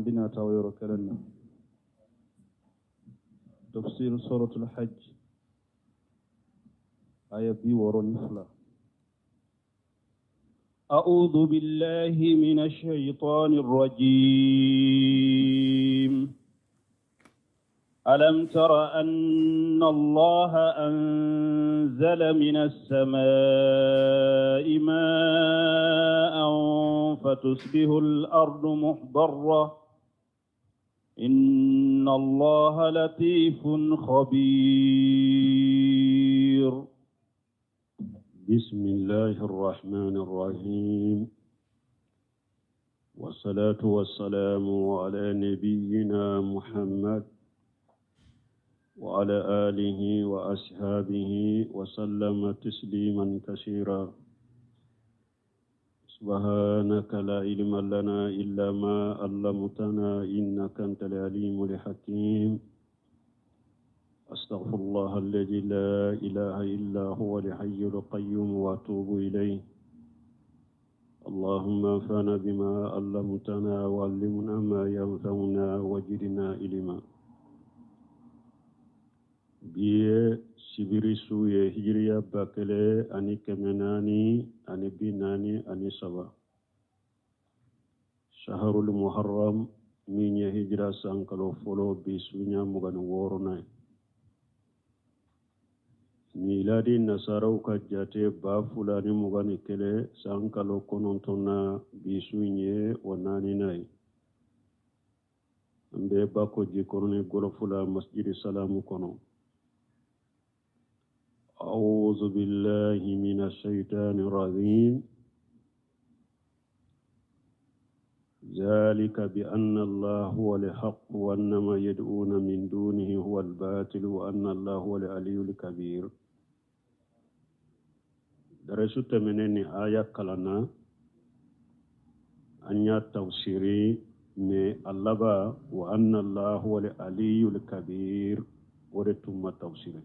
بنا تاوير كلنا تفسير سورة الحج آية بي ورنفلا. أعوذ بالله من الشيطان الرجيم. ألم تر أن الله أنزل من السماء ماء فتصبح الأرض مخضرة إن الله لطيف خبير. بسم الله الرحمن الرحيم والصلاة والسلام على نبينا محمد وعلى آله وأصحابه وسلم تسليما كثيرا. سبحانك لا علم لنا إلا ما علمتنا إنك أنت العليم الحكيم. أستغفر الله الذي لا إله إلا هو الحي القيوم وأتوب إليه. اللهم انفعنا بما علمتنا وعلمنا ما ينفعنا وزدنا علما. biye sibiri suye hijriya bakele ani kemenani ani binani ani saba shaharul muharram minye hijra sankalo folo bisunya mugani worona miladi nasarau ka jate ba fulani mugani kele sankalo konontona bisunye wanani nai ambe bako jikorone golofula masjidi salamu kono. أعوذ بالله من الشيطان الرجيم. ذلك بأن الله هو الحق وأن ما يدعون من دونه هو الباطل وأن الله هو العلي الكبير. درست منني آية كلنا أن تفسيري من الله وأن الله هو العلي الكبير ورتم تفسيري.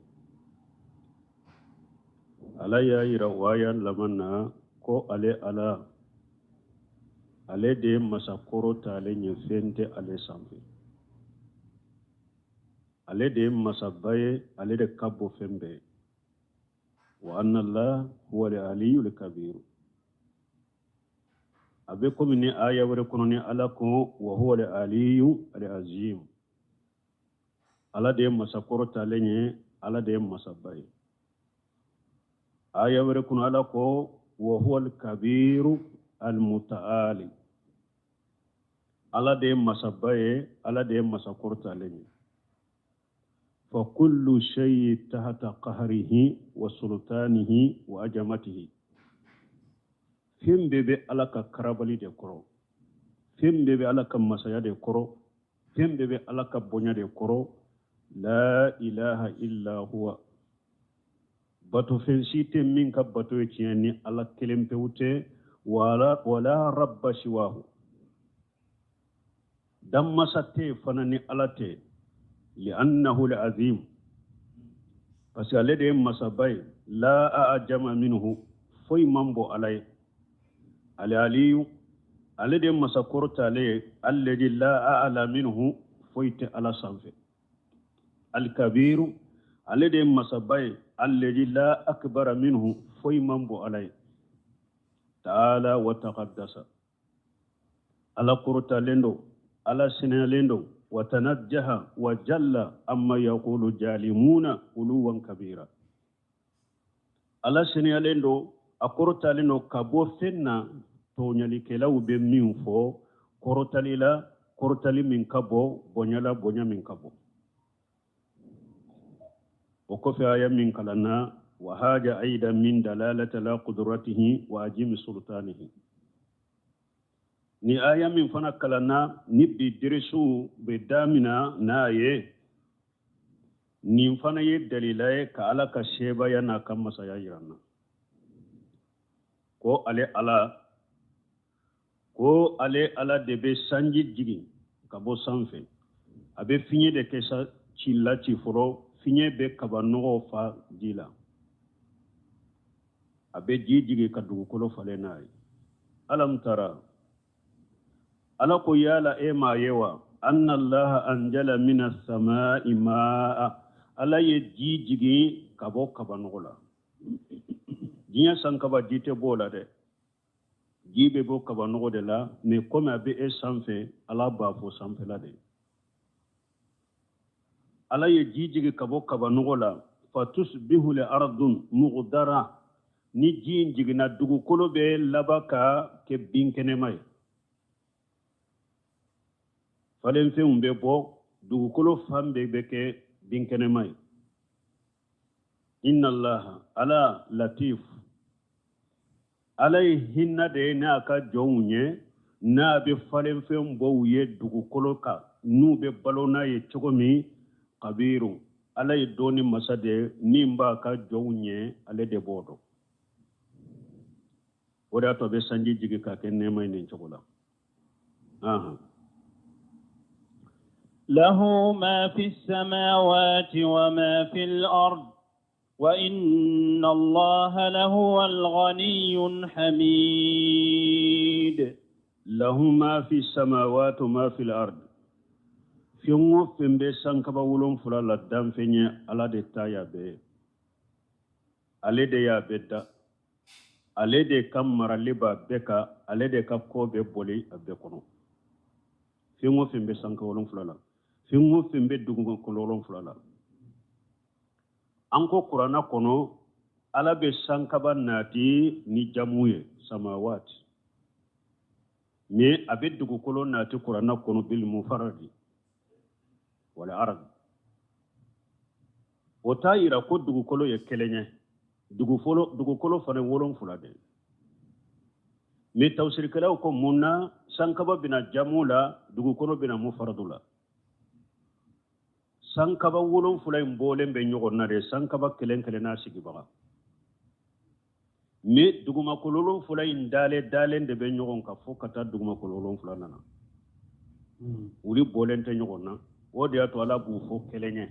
ala ya yira waya lamanna ko ale de masakoro tale nye fente ale sanfe ale de masabaye ale de kabo fembe wa anna Allah huwa al-aliyyul kabir. abe komi ni aya wore kono ni ala ko wa huwa al-aliyyu al-azim. ala de masakoro tale nye ala de masabaye aya wore kuno ala ko wa huwa al-kabiru al-muta'ali. ala de masabaye ala de masakorta lenye fa kullu shay tahta qahrihi wa sultanihi wa ajamatihi. fimbe be ala ka karabali de koro, fimbe be ala ka masaya de koro, fimbe be ala ka bonya de koro. la ilaha illa huwa. bato fensite min ka bato ni ala kelempewute wala rabba siwahu. dammasate fanani alate li'annahu al-azim. parce que alede masabay la ajama minhu foy mambo alay aliyu alede masakorta ale alladhi la a'la minhu foyte ala sanfe al-kabiru alede masabay alladhi la akbara minhu foy mambo alay ta'ala wa taqaddasa. ala kurta lendo ala sinalendo wa tanajjaha wa jalla amma yaqulu jalimuna uluwan kabira. ala sinalendo akurta lendo kabo fenna to nyali kelaw be min fo korotalila korotali min kabo bonyala bonya min kabo. وكفى آية من كلنا وهاجة أيضا من دلالة لا قدرته وعجم سلطانه. ni aya min fana kalana ni bi dirisu be damina naye ni fana ye dalilaye ka ala ka sheba yana kan masaya yiranna ko ale ala de be sanji jigi ka bo sanfe abe finye de kesa chilla ci foro finye be kabanogo fa dila abe jijigi ka dugukolo fale naye. alam tara ala ko yala e ma yewa anna Allah anjala minas samaa'i maa'a ala ye jijigi kabo kabanola jinya sankaba dite bola de jibe bo kabanogo de la mais comme abe e sanfɛ ala ba fo sanfɛ la de ala ye jijigi kabo kabanogo la fatusbihu li ardun mughdara ni jin jigina dugukolo be labaka ke binkenema ye falen fɛnw bɛ bɔ dugukolo fan bɛɛ bɛ kɛ binkɛnɛma ye inna allaha ala latif ala ye hinna de ye n'a ka jɔnw ye n'a bɛ falen fɛn bɔw ye dugukolo kan n'u bɛ balo n'a ye cogo min kabiru ala ye dɔɔni masa de ye min b'a ka jɔnw ye ale de b'o dɔn o de y'a to a bɛ sanji jigi ka kɛ nɛɛma ye nin cogo la له ما في السماوات وما في الأرض وإن الله لهو الغني الحميد له ما في السماوات وما في الأرض فيمو فين بسان كبا ولون فلا لدام فيني على دي تايا بي على دي يا بيتا على دي كم مرالبا بكا على دي كاكو بي بولي أبكونو فيمو فين بسان كبا ولون فلا فيمو فين بي دوغو كولون فلا anko qur'ana kono ala be sankaba nati ni jamuye samawati me abe dugu kolo nati qur'ana kono bil mufarradi wala arab o tayira ko dugu kolo ye kelenye dugu kolo fane wolon fulade me tawsir kala ko munna sankaba bina jamula dugu kolo bina mufarradula sankaba wolon fulay mbolen be nyogon na de sankaba kelen kelen na sigi baga me duguma kololon fulay dale de be nyogon ka fo kata duguma kololon fulana na wuri bolen te nyogon na o de ato ala bu fo kelenye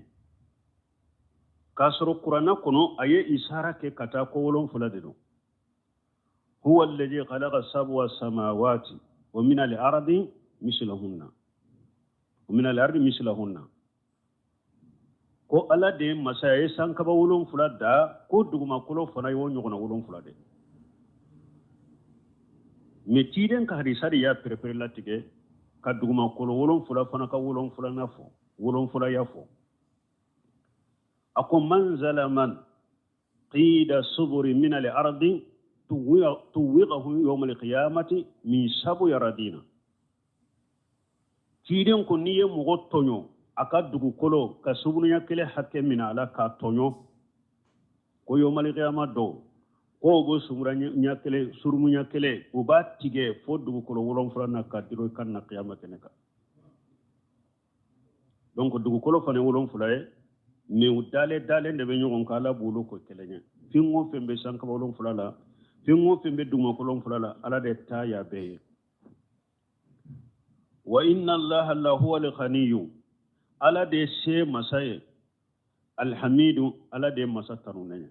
kasro qur'ana kono aye isara ke kata ko wolon fulade do huwa alladhi khalaqa sab'a samawati wa min al-ardi mislahunna ko ala de masaya sankaba wolon fula da ko duguma kolo fana yo nyogona wolon fula de me tiden ka hadisa ya prepare latige ka duguma kolo wolon fula fana ka wolon fula na fo wolon fula ya fo ako manzala man qida suburi min al-ardi tuwiqahu yawm al-qiyamati min sabu yaradina tiden ko niye mugo tonyo aka dugu kolo ka subunya kele hakke mina ala ka tonyo ko yo mali qiyama do ko go surmunya kele o ba tige fo dugu kolo wolon frana ka diro kan na qiyama keneka donc dugu kolo fane wolon fulaye ne udale ne be nyogon kala bulu ko kelenya fingo fembe sanka wolon fulala fingo fembe dugu kolo fulala ala de ta ya be wa inna allaha lahu al-ghaniyyu ala de se masaye alhamidu ala de masatanu nenya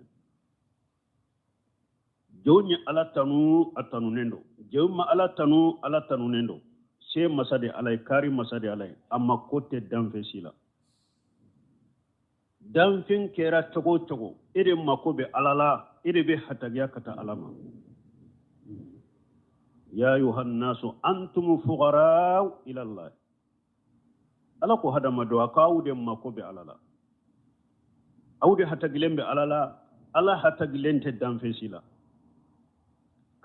jawni ala tanu atanu nendo jawma ala tanu nendo se masade ala kari masade ala amma kote danfe sila danfin kera togo ire makobe alala ire be hatagiya kata alama ya ayuhan nasu antum fuqara ila allah ala ko hadama do akawude makobe alala awde hatagilembe alala ala hatagilente danfe sila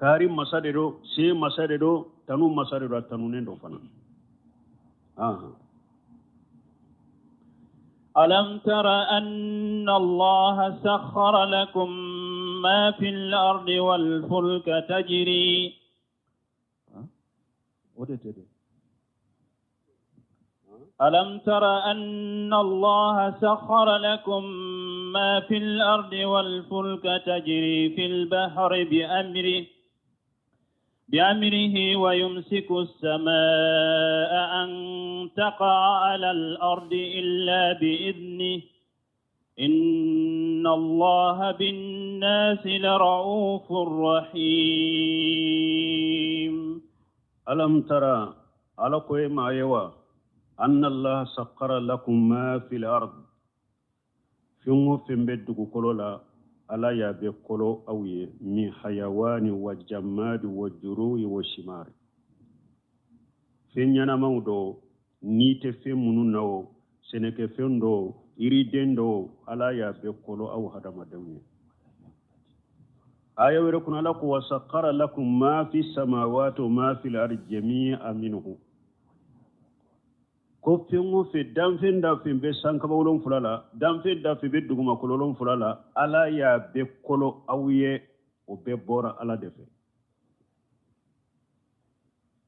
kari masade do se masade do tanu masade do tanu nendo fana ألم تر أن الله سخر لكم ما في الأرض والفلك تجري ألم تر أن الله سخر لكم ما في الأرض والفلك تجري في البحر بأمره ويمسك السماء أن تقع على الأرض إلا بإذنه إن الله بالناس لرؤوف رحيم ألم ترى ala ko e ma yewa anna allah sakkara lakum ma fil ard fiŋo feŋ be dugukolo la ala ye be kolo aw ye min hayawani wa jammadi wa juruyi wa shimari feŋ ɲanamaŋo do ni te feŋ munu na o seneke feŋ do iriden do ala ye be kolo aw hadamadenw ye aya were kun ala ko wa sakkara lakum ma fi samawati wa ma fil ardi jami'an minhu ko feŋo fe danfen da feŋ be sankaba wolonfula la danfen da feŋ be dugumakolo wolonfula la ala ye be kolo aw ye o be bɔra ala de fɛ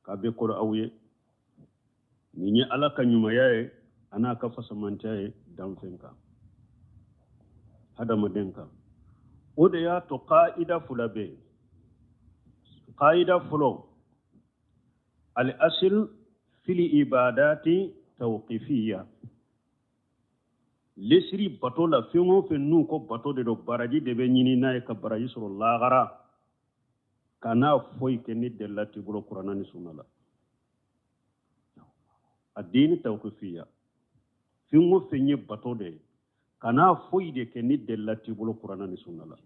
ka be kolo aw ye nin ye ala ka ɲumaya ye an'a ka fasamantiya ye danfen kan hadamaden kan o de y'a to qaida fula be qaida fulo al asl fil ibadati tawqifiyya lesiri bato la feŋo feŋ nu ko bato de do baraji de be ɲini n'a ye ka baraji sɔrɔ lagara kana foyi kɛ ni delati bolo kurana ni sunna la addini tawqifiyya feŋo feŋ ye bato de kana foyi de kɛ ni delati bolo kurana ni sunna la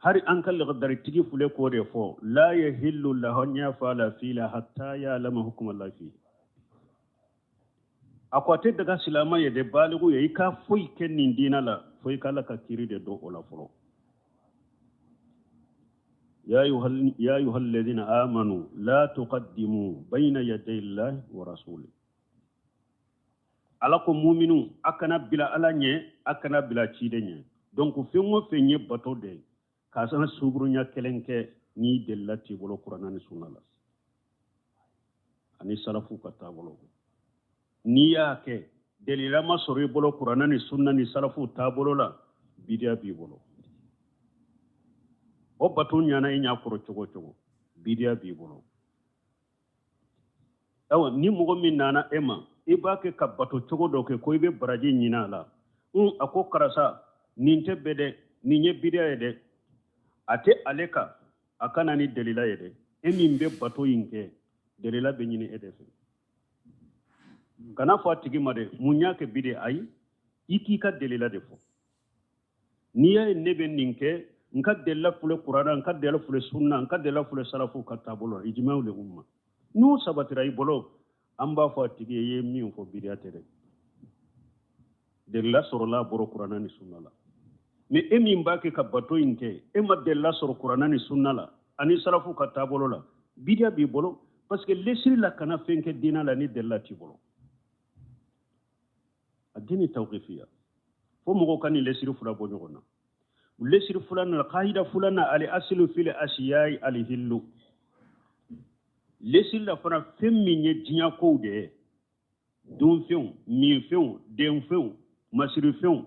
hari an ka lagdaritigi fule ko de fɔ la yahillu lahu an yafala fila hatta ya'lama hukma Allah fi akwate daga silama ye de baligu ye ka foyi kɛ nin dina la foyi kala ka kiri de do o la fɔlɔ ya ayyuhal ladhina amanu la tuqaddimu bayna yaday Allahi wa rasuli ala ko mu'minu akana bila ala ɲɛ akana bila cide ɲɛ donc feŋo feŋ ye bato de ka sana suburunya kelen kɛ ni delila t'i bolo kurana ni sunna la ani salafu ka taabolo n'i y'a kɛ delila ma sɔrɔ i bolo kurana ni sunna ni salafu taabolo la bidiya b'i bolo o bato ɲana i ɲa kɔrɔ cogo cogo bidiya b'i bolo awa ni mɔgɔ min nana e ma i b'a kɛ ka bato cogo dɔ kɛ ko i bɛ baraji ɲini a la a ko karasa nin tɛ bɛɛ dɛ nin ye bidiya ye dɛ a tɛ ale kan a kana ni delila ye dɛ e min bɛ bato in kɛ delila bɛ ɲini e de fɛ kana fɔ a tigi ma dɛ mun y'a kɛ bidiya ayi i k'i ka delila de fɔ n'i y'a ye ne bɛ nin kɛ n ka delila fule kurana n ka delila fule sunna n ka delila fule salafu ka taabolo la ijmaw le umma n'o sabatira i bolo an b'a fɔ a tigi ye min fɔ bidiya tɛ dɛ delila sɔrɔla a bɔra kurana ni sunna la mais e min b'a kɛ ka bato in kɛ e ma delila sɔrɔ kurana ni sunna la ani salafu ka taabolo la bidiya b'i bolo parce que lesiri la kana fɛn kɛ diina la ni delila t'i bolo a dini tawqifiya fo mɔgɔw ka ni lesiri fula bɔ ɲɔgɔn na lesiri fula na qaida fula na ali aslu fil asiyai al hillu lesiri la fana fɛn min ye diɲɛ kow de ye dunfɛnw minfɛnw denfɛnw masirifɛnw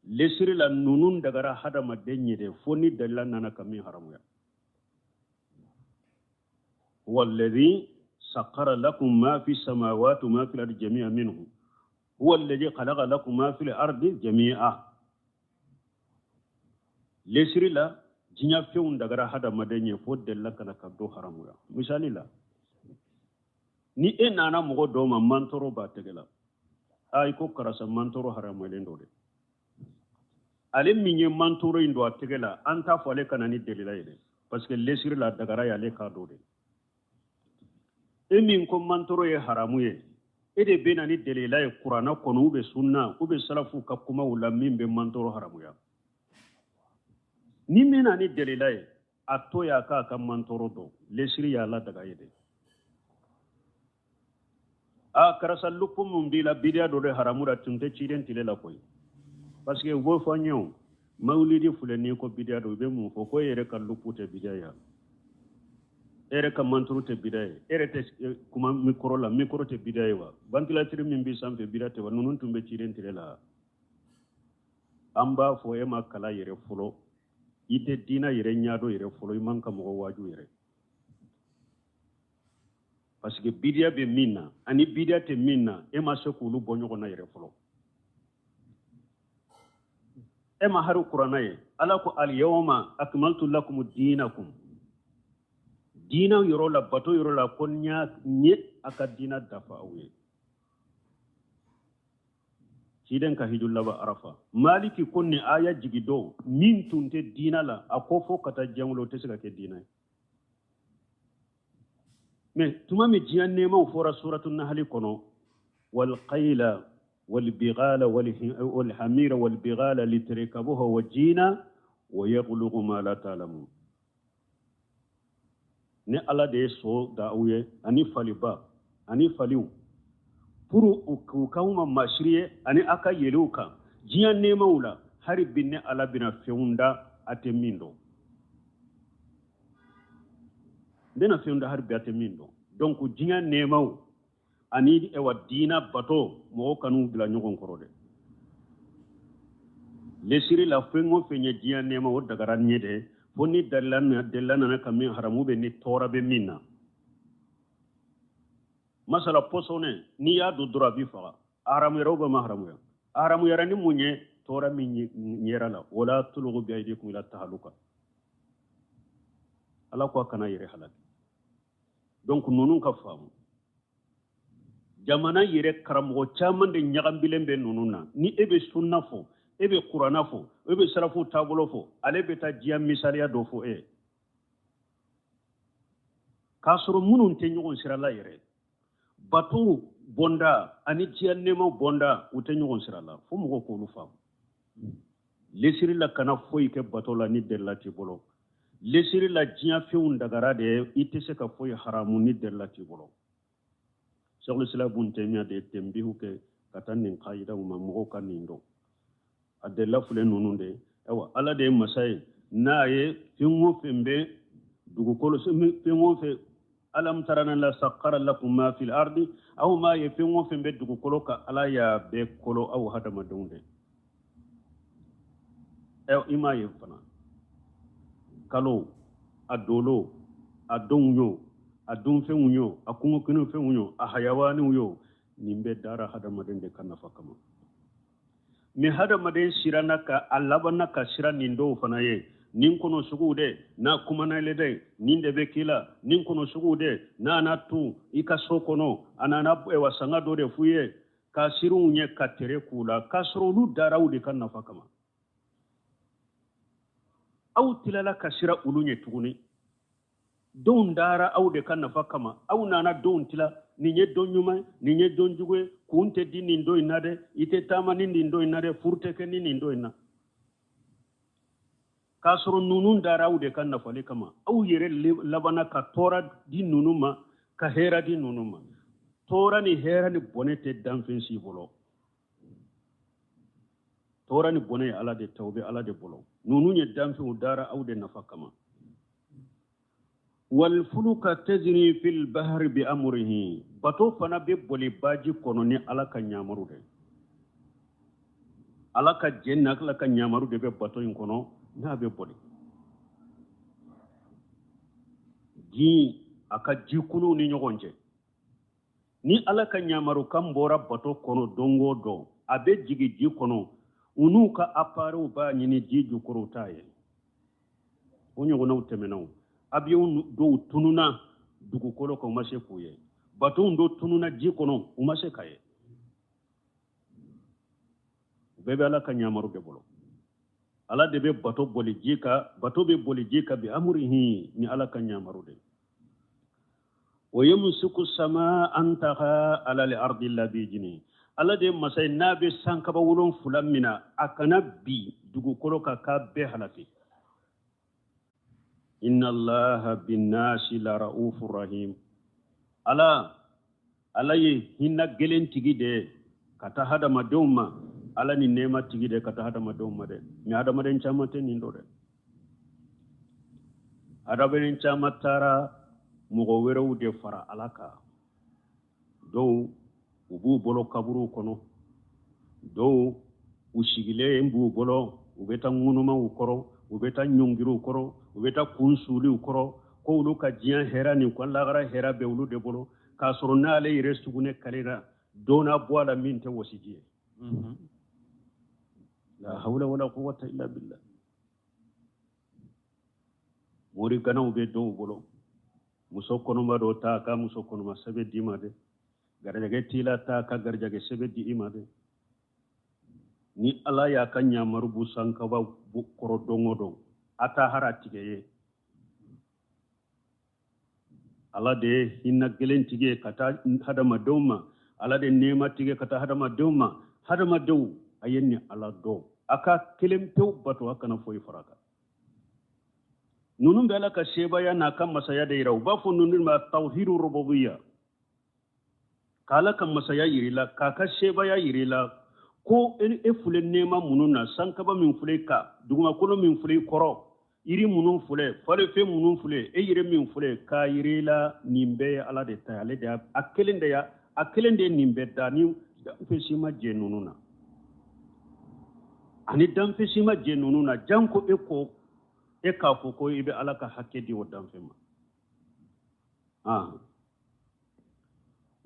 lesiri la nunun dagara hadamaden ye de fo ni dalila nana ka min haramuya walladhi sakkara lakum ma fi samawati ma fil ardi jami'an minhu huwa alladhi khalaqa lakum ma fil ardi jami'a lesiri la diɲɛ fɛnw dagara hadamaden ye fo dalila kana ka do haramuya misali la ni e nana mɔgɔ dɔw ma mantoro b'a tɛgɛ la i ko karasa mantoro haramuyalen do de ale min ye mantoro in do a tɛgɛ la an t'a fɔ ale kana ni delila ye dɛ parce que lesiri la dagara ye ale k'a do de e min ko mantoro ye haramu ye e de bɛ na ni delila ye kuranna kɔnɔ u bɛ sunna u bɛ salafu ka kumaw la min bɛ mantoro haramuya ni min na ni delila ye a to y'a k'a ka mantoro dɔn lesiri y'a la daga ye dɛ karasa lupu mun b'i la bidiya dɔ de haramu la tun tɛ ciden tile la koyi parce que wo fɔ n ye o mawulidi filɛ n'i ko bidiya dɔ i bɛ mun fɔ ko e yɛrɛ ka lupu tɛ bidiya ye e yɛrɛ ka manturu tɛ bidiya ye e yɛrɛ tɛ kuma mikoro la mikoro tɛ bidiya ye wa ventilateur min b'i sanfɛ bidiya tɛ wa ninnu tun bɛ ciden tile la an b'a fɔ e ma kala yɛrɛ fɔlɔ i tɛ diina yɛrɛ ɲɛdɔn yɛrɛ fɔlɔ i man ka mɔgɔ waaju yɛrɛ parce que bidiya bɛ min na ani bidiya tɛ min na e ma se k'olu bɔ ɲɔgɔn na yɛrɛ fɔlɔ e ma hari kuranna ye ala ko al yawma akmaltu lakum dinakum dina yoro la bato yoro la konya nye aka dina dafa awye siden ka hijul laba arafa maliki konni aya jigido min tunte dina la akofo kata janglo tesika ke dina me tuma mi jiyan nema fora suratul nahl kono wal qayla wal bighala wal hamira wal bighala litrikabuha wajina wa yaghluqu ma la ta'lamun ne ala de so da uye ani faliba ani faliu puru ku kawma mashriye ani aka yeluka jiyan nema wula hari binne ala bina feunda atemindo dena feunda har biate mindo donc jinya nemaw ani e wadina bato mo kanu bila nyogon korode lesiri la fengo fenye jinya nemaw daga nyede fonni dallana na kamin haramu be ni tora be minna masala posone ni ya do dura bi fa aramu roba mahramu ya aramu yarani munye tora min nyerala wala tulugu bi aydikum ila tahaluka ala ko kana yire halak donc nunun ka famu jamana yire karamogo caman de ñagambilen be nununa ni ebe sunna fo ebe qur'ana fo ebe salafu tabulo fo ale be ta jiya misaliya do fo kasoro munun te ñogon sirala yire batu bonda ani jiya nema bonda ute ñogon sirala fo mogo ko lu famu lesiri la kana foyi ke bato la ni delati bolo lesiri la jiya feun dagara de ite se ka foyi haramu ni delati bolo Shaykhul Islam Ibn Taymiyyah de tembihu ke katan nin qaida ma mogo kan nindo adella fule nununde ewa ala de masay naye fingo fembe dugu kolo fingo fe alam tarana la saqqara lakum ma fil ardi aw ma yafingo fembe dugu kolo ka ala ya be kolo aw hadama donde ewa ima yefana kalo adolo adonyo adun fenyo akungo kinu fenyo ahayawani uyo nimbe dara hadamaden de kanafa kama mi hadamaden sirana ka alabana ka sira nindo fana ye nin kono sugude na kumana lede ninde be kila nin kono sugude na tu ika sokono anana ewa sanga do de fuye ka siru nye katere kula kasro lu dara ude kanafa kama au tilala ka sira ulunye tuguni don dara au de kan nafa kama au nana don tila ninye don nyuma ninye don jugwe kunte dini ndo inade ite tama nindi ndo inade furte ke nini ndo ina kasoro nunun dara au de kan nafa le kama au yere labana ka tora di nunuma ka hera di nunuma tora ni hera ni bonete danfen si bolo tora ni bone ala de tawbe ala de bolo nununye danfen dara au de nafa kama والفلك تجري في البحر بأمره باتو فنا بيبولي باجي كونوني على كنيامرو دي على كجنك لا كنيامرو دي باتو ينكونو نا بيبولي جي aka jikunu ni nyogonje ni ala kanyamaru kambora bato kono dongo do abe jigi jikono unuka aparu ba nyini jiju kurutaye onyo na utemenao abiyo do tununa dugu kolo ko mashe kuye bato ndo tununa jikono umashe kaye bebe ala kanyamaru be bolo ala debe bato boli jika bato be boli jika bi amrihi ni ala kanyamaru de ويمسك السماء أن تقع على الأرض اللبيجني ala de masay nabe sankaba wolon fulamina akana bi dugu koloka ka be halafi inna allaha binnasi la raufur rahim ala ye hinna gelen tigi de kata hada madoma ala ni nema tigi de kata hada madoma de mi hada maden chamate ni ndo de hada ben chamatara mugo werewu de fara alaka do ubu bolo kaburu kono do ushigile mbu bolo ubeta ngunuma ukoro ubeta nyongiru ukoro ubeta kunsuli ukoro ko ulu ka jian hera ni ko lagara hera be ulu de bolo ka sorona ale resugune kalira dona boala minte wosijiye la hawla wala quwwata illa billah mori gana ube do bolo muso konoma do ta ka muso konoma sebe di ma de garjage tila ta ka garjage sebe di ima de ni ala ya ka nyamaru busan ka ba koro dongo don ata hara tigeye ala de hinna gelen tige kata hadama doma ala de nema tige kata hadama doma hadama do ayenni ala do aka kelem pew bato aka na foyi faraka nunun bela ka sheba ya na kan masaya da irau ba fu nunun ma tauhidur rububiyya kala kan masaya yirila kaka sheba ya yirila ko e fule nema mununa sankaba min fule ka duguma kono min fule koro iri munun fule fale fe munun fule e yire min fule ka yirila nimbe ala de ta ale da akelen de nimbe da ni da fe sima je nununa ani dan fe sima je nununa janko e ko e ka fo ko ibe ala ka hakke di wodan fe ma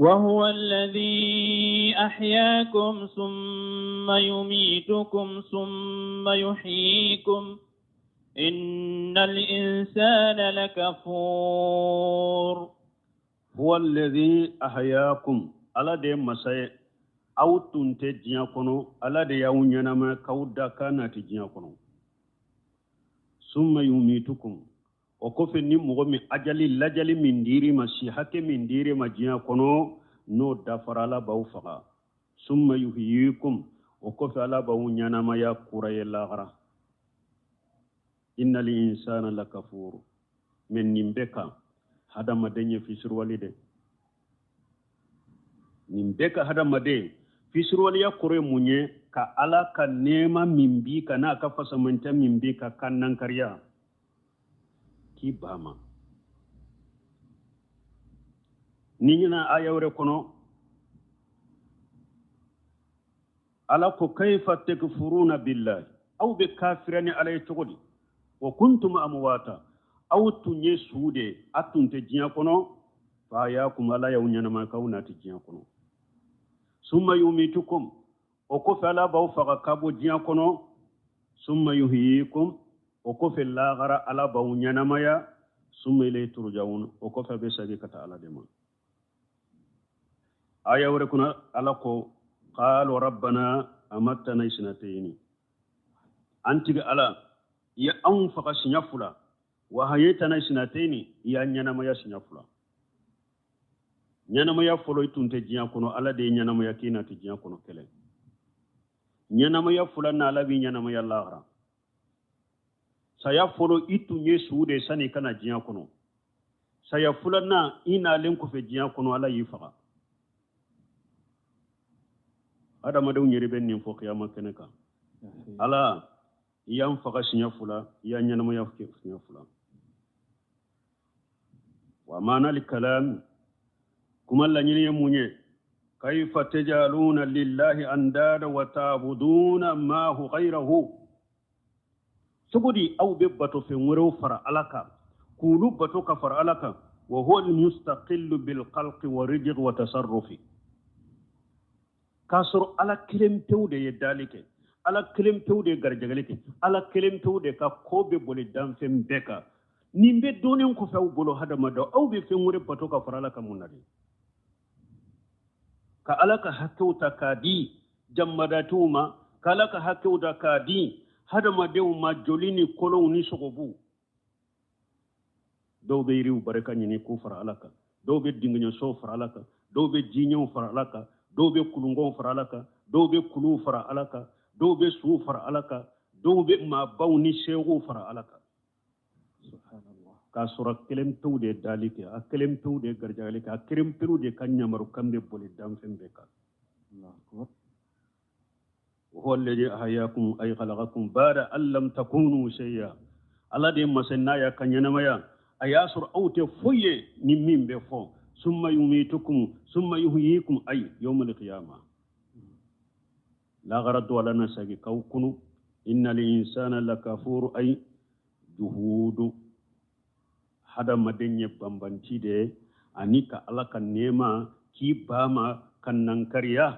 وهو الذي أحياكم ثم يميتكم ثم يحييكم إن الإنسان لكفور هو الذي أحياكم على دي مساء أو تنتجيكم على دي يونينما كودا كانت جيكم ثم يميتكم وكفي نمغمي أجلي لجلي من ديري ما شيحك من ديري ما جيكم نو دفر على بوفقا ثم يحييكم وكفي على بونينما يا كوري اللاغرة إن الإنسان لكفور من نمبكا هذا مدني في سروالي ده نمبكا هذا مدني في سروالي يا كوري مونيه كألا كنيما ممبي كنا كفاسمنتا ممبي ككنن كريا كيباما نينا آية وركونو ألا كيف تكفرون بالله أو بكافرين عليه تقولي وكنتم أمواتا أو تنيه سودة أتون تجيانكونا فاياكم على يونينا ما كونا تجيانكونا ثم يميتكم وكفى لا بوفق كابو جيانكونا ثم يحييكم وكفى لا غرى على بونينا مايا ثم إليه ترجعون وكفى بساقي كتا على دمان آية وركونا ألاكو قالوا ربنا أمتنا سنتين أنتك على ya an faka sinya fula wa hayeta sinateni ya nyanama ya sinya fula nyanama ya folo itunte jiya kono ala de nyanama ya kina ti jiya kono kele nyanama ya fula na ala bi nyanama ya lahara saya folo itunye suude sani kana jiya kono saya fula na ina len ko fe jiya kono ala yi faka adama de nyeri ben nim fo qiyamah keneka ala yan faga sinya fula yan yanama ya fuke sinya fula wa mana kalam kuma la nyine munye kayfa tajaluna lillahi andada wa ta'buduna ma hu ghayruhu sugudi aw bibbato fe ngoro fara alaka kulu bato ka fara alaka wa huwa almustaqil bil khalqi wa rizq wa tasarrufi kasur ala kirim tewde yedalike ala kelem tewde garjagaleke ala kelem tewde ka kobe boli damfem beka nimbe donen ko few bolo hadama do aw be fengure bato ka farala ka munade ka alaka hakauta kadi jammadatuma kala ka hakauta kadi hadama dew ma jolini kolo ni sogobu do be riw baraka ni ko faralaka do be dingnyo so faralaka do be jinyo faralaka do be kulungon faralaka do be kulu faralaka do be su fara alaka do be ma bawni shegu fara alaka subhanallah ka sura kelem tude dalike a kelem tude garjalike a kelem tude kanyamaru kambe boli dam fembe ka allah akbar huwa alladhi ahyakum ay khalaqakum ba'da an lam takunu shay'a ala de masenna ya kanyana maya ayasur awte foye ni mimbe fo summa yumitukum summa yuhyikum ay yawm al-qiyamah لا غرض ولا نساقي كوكنو إن الإنسان لكفور أي جهود هذا مدنيا بامبانتي دي أنيكا على كنيما كي باما كننكريا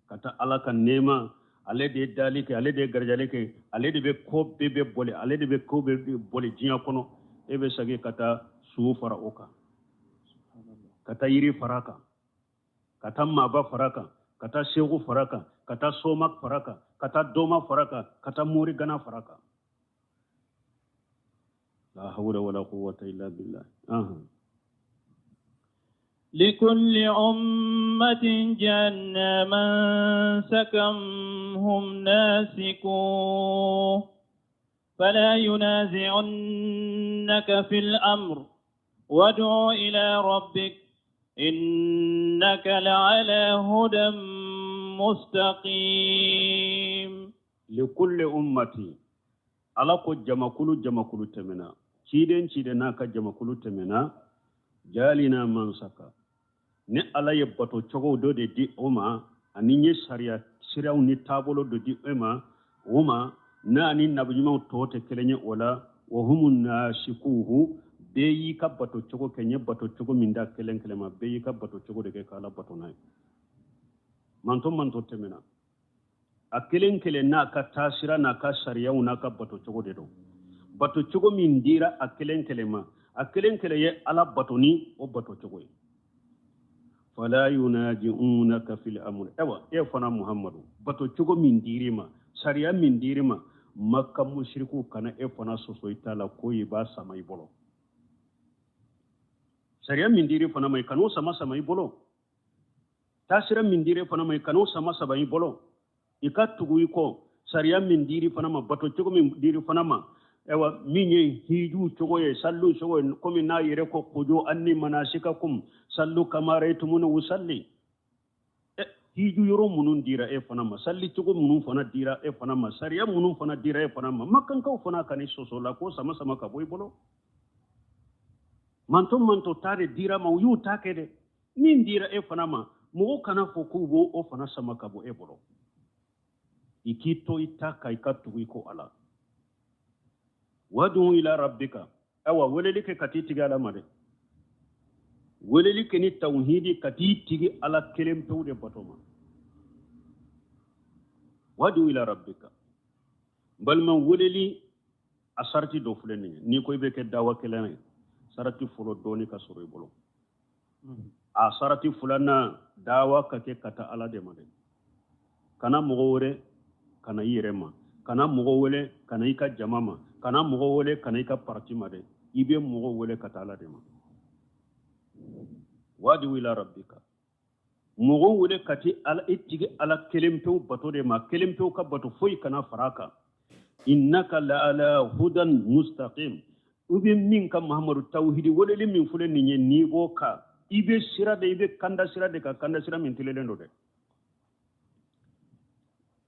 كتا على كنيما على دي داليك على دي غرجاليك على دي بكوب بيبي بولي على دي بكوب بيبي بولي جينا كونو إبه ساقي كتا سوفر أوكا kata yiri faraka kata maba faraka kata shegu faraka kata somak faraka kata doma faraka kata muri gana faraka la hawla wala quwwata illa billah لكل أمة جعلنا منسكا هم ناسكوه فلا ينازعنك في الأمر وادع إلى ربك إنك لعلى هدى مستقيم لكل أمة على قد جمكلو تمنا چيدن ناكا جمكلو تمنا جالنا منسكا ne ala ye bato cogo do de di oma ani nye sharia siraw ni tabolo do di ema oma na ani nabiyuma tote kelenye wala wa humun nashikuhu beyi ka bato cogo kenye bato cogo minda kelen kelema beyi ka bato cogo de ke kala bato nay manto temena a kelen kelen na ka tasira na ka sharia una ka bato cogo de do bato cogo mindira a kelen kelema a kelen kele ye ala bato ni o bato cogo فلا يناجئونك في الأمر فنا محمد باتو چوغو من ديرما ساريا من ديرما مكة مشركو كان فنا سوسويتا لا كوي با سماي بولو ساريا من ديري فنا ماي كانو سماي بولو تاسرا من ديري فنا ماي كانو سماي بولو إكا تغوي كو ساريا من ديري فنا ما باتو چوغو من ديري فنا ما minye hiju chogoye sallu chogoye komi na yere ko kujo anni manasikakum sallu kama raytumuna usalli hiju yoro munun dira fanama salli chogo munun fana dira fanama sariya munun fana dira fanama makkan kaw fana kani sosola ko sama ka boy bolo manto tare dira ma yu takede min dira fanama mo kana fo kubo o fana sama ka bo bolo ikito itaka ikatu ko ala wadu ila rabbika welelike kati tigi ala made welelike ni tawhidi kati tigi ala kelem pewde batoma wadu ila rabbika balma weleli asarti do fuleni ni koy be ke dawa kelene sarati fulo doni ka soro bolo asarati fulana dawa ka ke kata ala de made kana mogore kana yirema kana mogo wele kana ika jamama kana mogo wele kana ika parti made ibe mogo wele katala de ma wadi ila rabbika mogo wele kati ala itigi ala kelempew bato de ma kelempew ka bato foy kana faraka innaka la ala hudan mustaqim ube min ka muhammadu tawhidi wele li min fule ni ni go ka ibe sira de ibe kanda sira de ka kanda sira min tilelendo de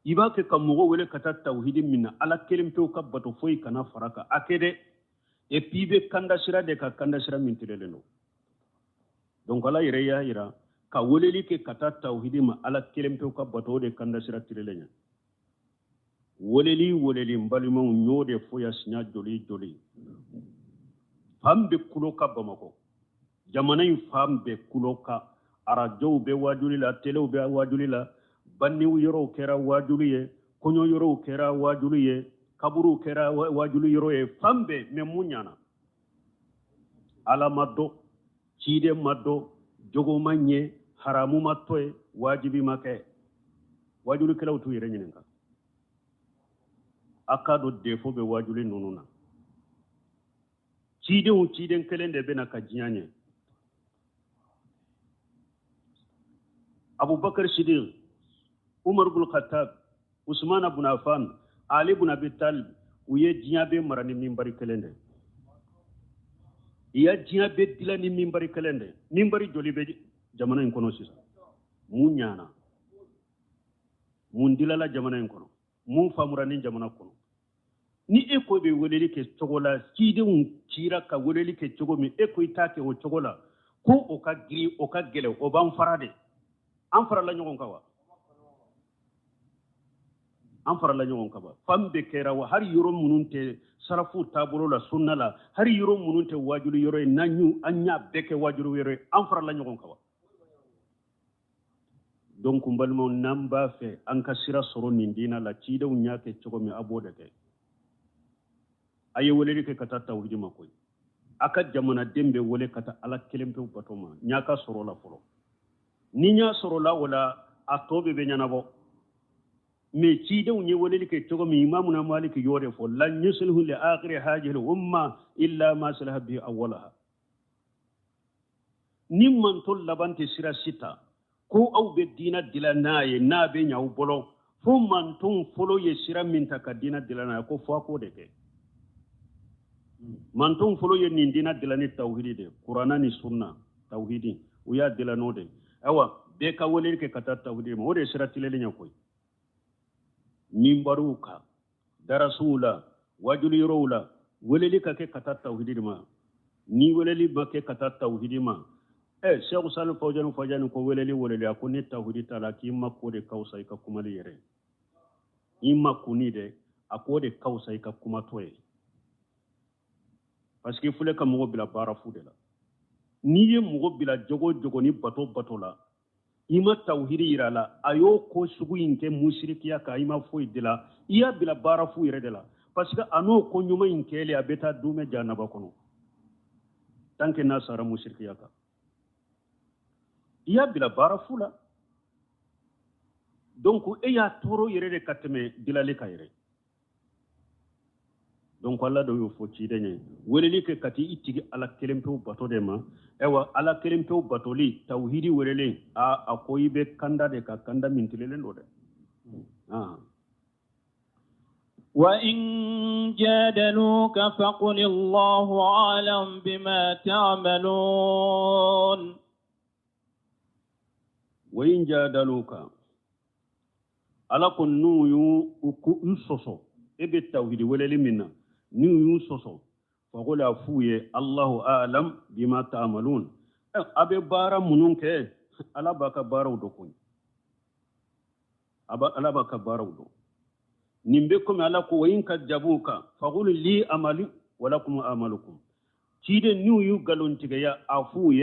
iba ke ka mogo wele kata tawhidin minna ala kelimto ka bato foy kana faraka akede e pibe kanda sira de ka kanda sira min tileleno donc ala ira ka weleli ke kata tawhidin ma ala kelimto ka bato de kanda sira tilelenya weleli mbalimo nyode foya sinya joli fambe kulo ka bamako jamana fambe kulo ka arajo be wajuli la tele be wajuli la banni yoro kera wajuliye konyo yoro kera wajuliye kaburu kera wajuli yoro e fambe me munyana ala maddo chide maddo jogo manye haramu mattoe wajibi make wajuli kala utu yere nyinga akado defo be wajuli nununa chide kelende bena kajiyanye Abubakar Siddiq Umar ibn Khattab Usman ibn Affan Ali ibn Abi Talib uye jiyabe marani mimbari kelende iya jiyabe dilani mimbari kelende mimbari jolibe jamana en kono sisa munyana mun dilala jamana en kono mun famurani jamana kono ni eko be weleli ke chogola kide un kira ka weleli ke chogomi eko itake o chogola ko o ka giri o ka gele o ban farade an farala nyogon kawa an farala ɲɔgɔn kaba fambe kera wa har yoro mununte sarafu tabolo la sunna la har yoro mununte wajulu yoro nanyu anya beke wajulu yoro an farala ɲɔgɔn kaba donc mbalmo namba fe an ka sira soro nin dina la cidew nya ke cogo mi abode ke aye weleli ke kata tawhidi makoy aka jamana dembe wole kata ala kelempe batoma nyaka sorola folo ni nya sorola wala atobe be nyana bo me ci de unye wole ke togo mi imamuna malik yore fo lan yusulhu li akhir hadhihi al umma illa ma salaha bi awwalaha nimman tol labante sira sita ko aw be dina dila naye na be nyaw bolo fo man ton folo ye sira min taka dina dila na ko fo ko de ke man ton folo ye ni dina dila ni tauhidi de qur'ana ni sunna tauhidi o ya dila no de awa be ka wole ke kata tauhidi mo de sira tilele nyakoy mimbaruka darasula wajuli rola wole ka ke kata tauhidi ma ni wole ba ke kata tauhidi ma Sheikh Salim Fawjani ko weleli akuni tawhidi tala ki makko de kausa ka kuma yere imma kuni de akode kausa ka kuma toye parce que fule ka mogo bila bara fude la ni ye mogo bila jogo ni bato la ima tawhidi irala ayo ko sugu inke mushrikiya ka ima foi de la iya bila bara fu yere de la parce que ano ko nyuma inkele abeta dume janaba kono tanke nasara mushrikiya ka iya bila bara fula donc ya toro yere de kateme dilale ka yere donc Allah do yo fo ci denye weleli ke kati itigi ala kelempe bato de ma ewa ala kelempe bato li tawhidi welele a koyi be kanda de ka kanda mintilele ndo de وإن جادلوك فقل الله أعلم بما تعملون وإن جادلوك على كن نويو يسوسو إبي التوحيد وللي منا نويو يسوسو فقل أفوي الله أعلم بما تعملون أبي بارا منونك على باك بارا ودوكوين على باك بارا ودو نمبكم على كوين كجابوك فقل لي أمالي ولكم أمالكم تيدي نويو غالون تيغيا أفوي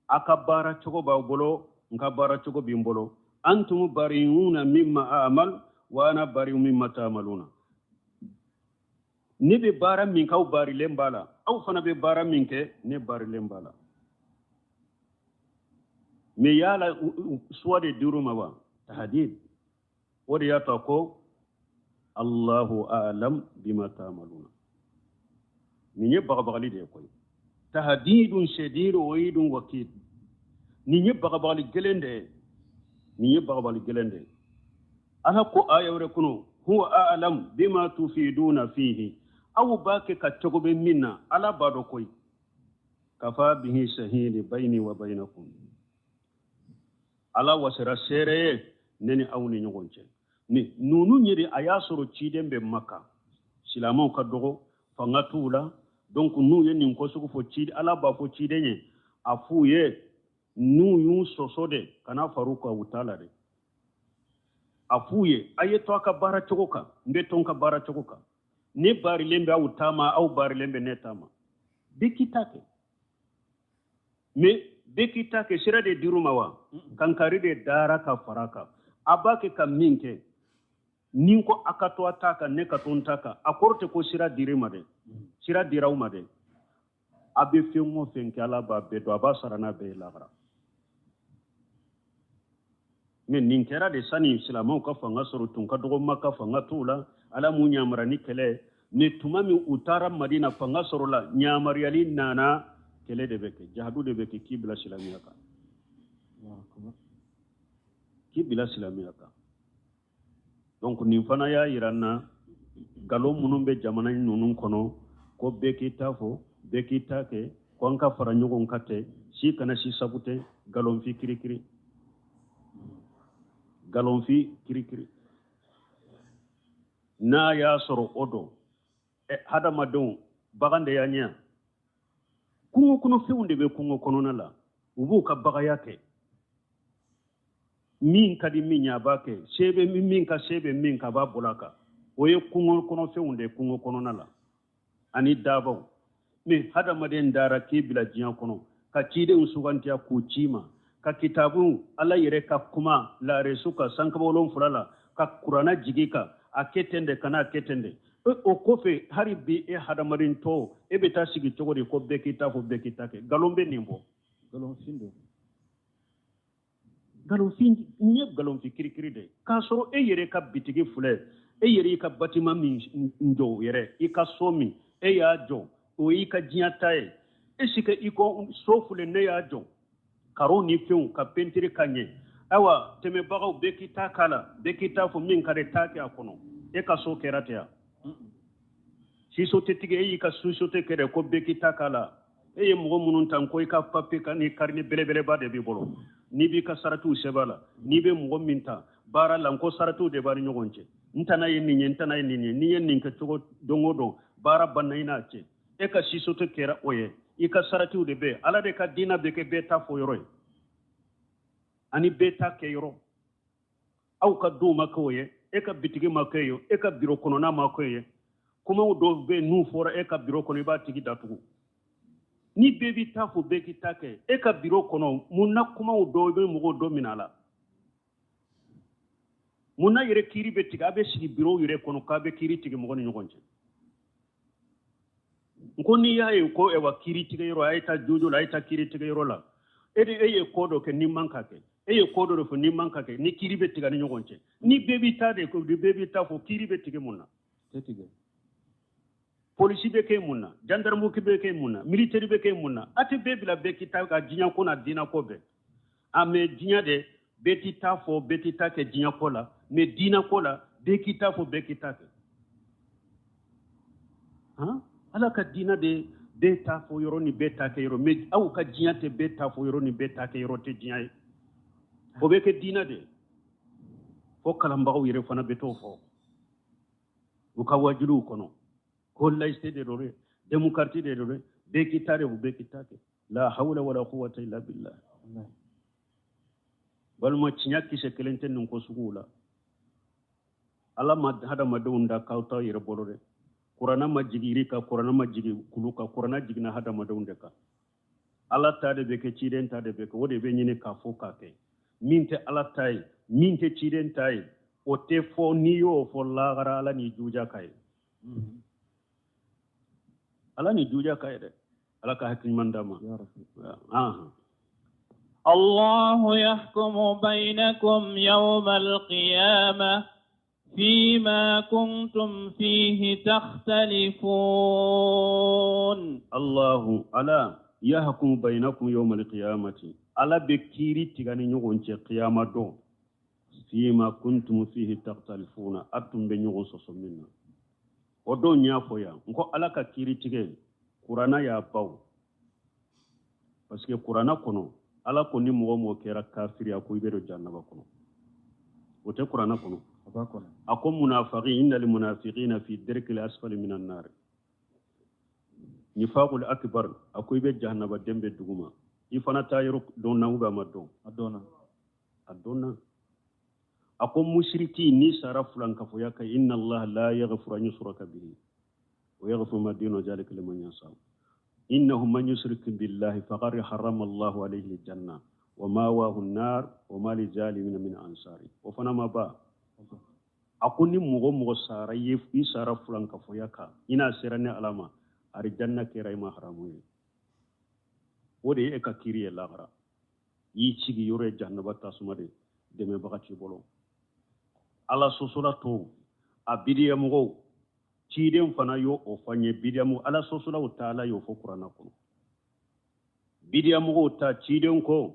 أكبارا تشوكو باوبولو nka bara cogo bimbolo antum bariuna mimma amal wa ana bariu mimma ta'maluna ne be bara min kaw bari lembala aw fana be bara min ke ne bari lembala me yala suwade diruma wa tahdid wodi yato ko Allahu a'lam bima ta'maluna ni ne bagabagali de koy tahdidun shadid wa idun wakid ni bagabagali gelende ala ko ayawre kuno huwa a'lam bima tufiduna fihi aw bake ka togobe minna ala bado koy kafa bihi shahidi bayni wa baynakum ala wasara sere neni awni nyogonce ni nunu nyiri ayasoro cidembe makka silamo ka dogo fangatula donc nu yeni ko suko fo cide ala ba fo cidenye afuye nu yu sosode kana faruka wutala de afuye ayeto aka bara chokoka mbeton ka bara chokoka ne bari lembe au tama au bari lembe netama bekitake me bekitake shira de dirumawa kankari de dara ka faraka abake ka minke ninko akato ataka ne katontaka akorte ko shira dirima de shira dirauma de abe fengo fenke ala ba bedo abasarana be labara men ninkera de sani islamo ka fanga soro tun ka dogo makka fanga tula ala mu nyamara ni kele ne tumami utara madina fanga soro la nyamari ali nana kele de beke jahadu de beke kibla islamiya ka kibla islamiya ka donc nin fana ya iranna galo munun be jamana nunun kono ko beke tafo beke take ko anka fara nyogon kate si kana si sabute galon fi kirikiri galon fi kirikiri na ya soro odo hada madon bagande ya nya kungo kuno fiunde be kungo kono nala ubu ka baga yake min kadi minya bake sebe min ka sebe min ka ba bulaka oye kungo kono fiunde kungo kono nala ani dabo me hada maden dara ke bila jiyan kono ka cide usugantiya ku cima ka kitabu ala yere ka kuma la resuka sankabolon fulala ka qur'ana jigika aketende kana aketende o kofe hari bi e hadamarin to e be ta sigi cogodi ko bekita fo bekita ke galombe nimbo galon findo galon fin nye galon fi kirikiri de ka soro e yere ka bitigi fule e yere ka batima min njo yere i ka so min e ya jo o i ka jinya taye e sika i ko so fule ne ya jo karo ni fiun ka pentiri kanye awa teme bagaw bekita kala bekita fo min kare take akono e ka so kerate ya siso tetige e ka suso te kere ko bekita kala e mo munun tan ko ka papi kan ni karni bele ba de bi bolo ni bi ka saratu sebala ni be mo minta bara lan ko saratu de bari nyogonche ntana yenni ni yenni ka togo dongodo bara banna ce e ka siso te kera oye i ka saratu de be ala de ka dina be ke beta fo yoro ani beta ke yoro au ka do makoye e ka bitigi makoyo e ka biro kono na makoye kuma do be nu fora e ka biro kono ba tigi datugu ni bebi tafo beki take e ka biro kono munna kuma do be mugo do minala munna yere kiri be tiga be sigi biro yere kono ka be kiri tigi mugo ni ngonje ngoni ya e ko e wa kiri tiga yoro ayta jojo la ayta kiri tiga yoro la edi e kodo ke ni manka ke e kodo do fo ni manka ke ni kiri be tiga ni ngonje ni bebi tade ko di bebi tafo kiri be tiga munna tetige polisi be ke munna gendarme ke be ke munna militaire be ke munna ate be bila be kita ka jinya ko na dina ko be ame jinya de betita fo betita ke jinya ko la me dina ko la be kita fo be kita ke ha ala ka dina de beta fo yoro ni beta ke yoro me au ka jinya te beta fo yoro ni beta ke yoro te jinya o be ke dina de fo kala mbago yere fana beto fo o ka wajiru kono laïcité de l'oré, démocratie de l'oré, bekitare ou bekitake. La hawla wala quwwata illa billah. Balma chinyaki se kelente nunko sugula. Allah mad hada madunda kauta yere bolore. Qur'ana majigiri ka Qur'ana majigi kuluka Qur'ana jigna hada madunda ka. Allah tade beke chiden tade beke wode be nyine ka foka ke. Minte Allah tay, minte chiden tay. O te fo niyo fo la gara ala ni juja kai. ala ni juja kayde ala ka hakki mandama الله يحكم بينكم يوم القيامة فيما كنتم فيه تختلفون الله ألا يحكم بينكم يوم القيامة ألا بكيري تغني نيغون قيامة دو فيما كنتم فيه تختلفون أتم بنيغون سوسمنا odo nyafoya nko alaka kiri tige qur'ana ya baw parce que qur'ana kono ala ko ni mo kera kafiri ko ibedo jannaba kono wote qur'ana kono abakono akom munafiqin innal munafiqina fi dirkil asfali minan nar nifaqul akbar ko ibe jannaba dembe duguma ifana tayro don nawba maddo adona akom mushriki ni sarafulan kafoya ka inna allah la yaghfiru an yushraka bihi wa yaghfiru ma duna zalika liman yasha innahu man yushrik billahi faqad harrama allah alayhi aljanna wa mawahu an-nar wa ma lizalimin min ansari wa fana ma ba akoni mugo sara yefi sarafulan kafoya ka ina sirane alama ari janna kira ma haramu wode e ka kiriye lahara yi cigi yore jannaba tasumade deme bakati bolo ala sosula to a bidiya mugo ciden fana yo o fanye bidiya mugo ala sosula o taala yo fo qur'ana ko bidiya mugo ta ciden ko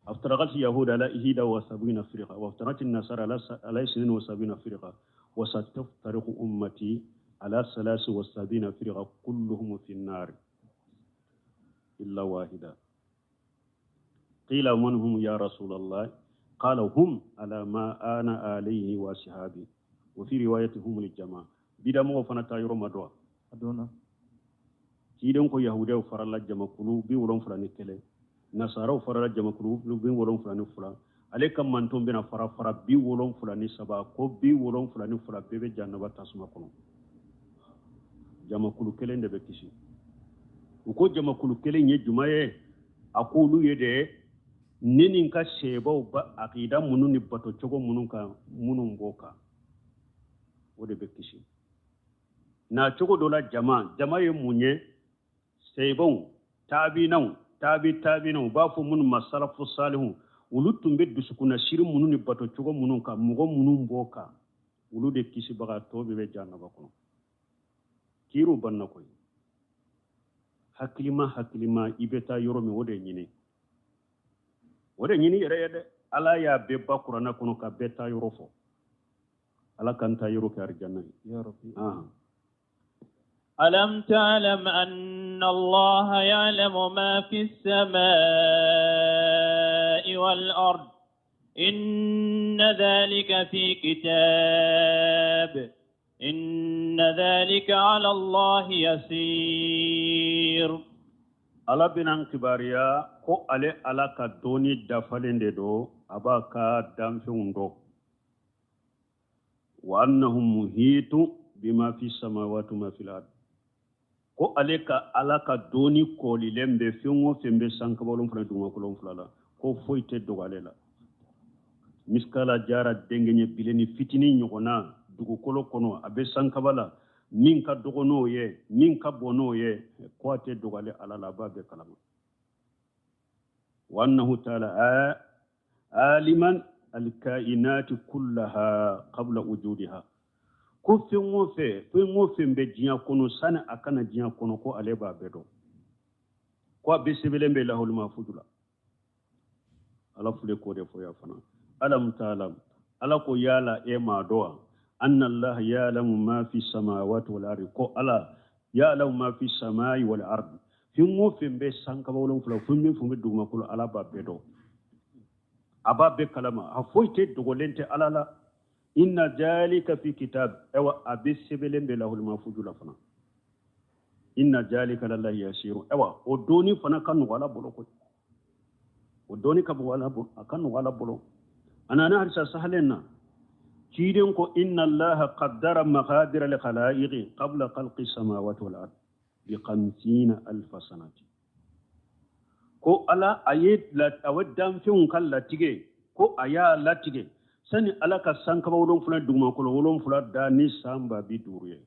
aftaragat yahuda ala ihida wa sabina firqa wa aftarat an-nasara ala 72 firqa wa sataftariqu ummati ala 73 firqa kulluhum fi an-nar illa wahida qila man hum ya rasulullah قال هم على ما أنا عليه وصحابي وفي رواية هم الجماعة بدا مو فنا تايرو مدوا adona كيدن كو يهودا فرلا جما كلو بي ولون فلان كله نصارى فرلا جما كلو بي ولون فلان فلان عليك من توم بنا فرا بي ولون فلان سبا كو بي ولون فلان فلا بيبي جنبا تسمع كلو جما كلو كله ندب كيسي وكو جما كلو كله ني جماعه اقولو يده nenin ka shebau ba aqida munun ni bato chogo munun ka munun boka wode be kishi na cogo dola jama ye munye seibon tabi ba fo mun masalafu salihu ulu tumbe dusukuna shiri munu ni bato cogo munu ka mogo munu mboka ulu de kisi baga tobe be jannaba kono kiru banna koy hakilima ibeta yoro mi wode nyini yere yede ala ya be bakurana kono ka beta yoro fo ala kanta yoro ka arjanna ya rabbi ألم تعلم أن الله يعلم ما في السماء والأرض إن ذلك في كتاب إن ذلك على الله يسير ala binan kibariya ko ale ala ka doni dafalende do aba ka danfeŋo wa annahu muhitu bima fi samawati ma fil ard ko ale ka ala ka doni kolilen be feŋo feŋ be sankabalon fana duŋakolon fula la ko foyi te dogale la miskala jara dengeɲe bileni fitini ɲɔgɔnna dugukolo kɔnɔ a be sankabala min ka dogono ye min ka bono ye ko a te dogale ala la ba be kalama wa annahu taala aliman alkainati kullaha qabla wujudiha ko feŋo feŋ be diɲa kono sani a kana diɲa kono ko ale b'a bɛɛ dɔn ko a be sebelen be lahul mahfuz la ala fule ko de fo ya fana alam ta'lam ala ko yala e ma doa anna allah ya'lamu ma fi samawati wal ardi ko ala ya'lamu ma fi samai wal ardi feŋo feŋ be sankabawolon fula feŋ be duguma ko ala b'a bɛɛ dɔn aba be kalama a foyi te dogolente ala la inna jalika fi kitab ewa abis sebelen be lahul mahfuz la fana inna jalika lillahi yasiru ewa o doni fana kan wala bolo ko o doni ka wala bolo kan wala bolo anana harsa sahlenna kiden ko inna allaha qaddara maqadir al khalaiq qabla khalqi samawati wal ard bi 50000 sanati ko ala ayat la awaddam fi kan latige ko aya latige sani ala ka sankaba wolon fula duguma kolo wolon fula da ni samba bi duruye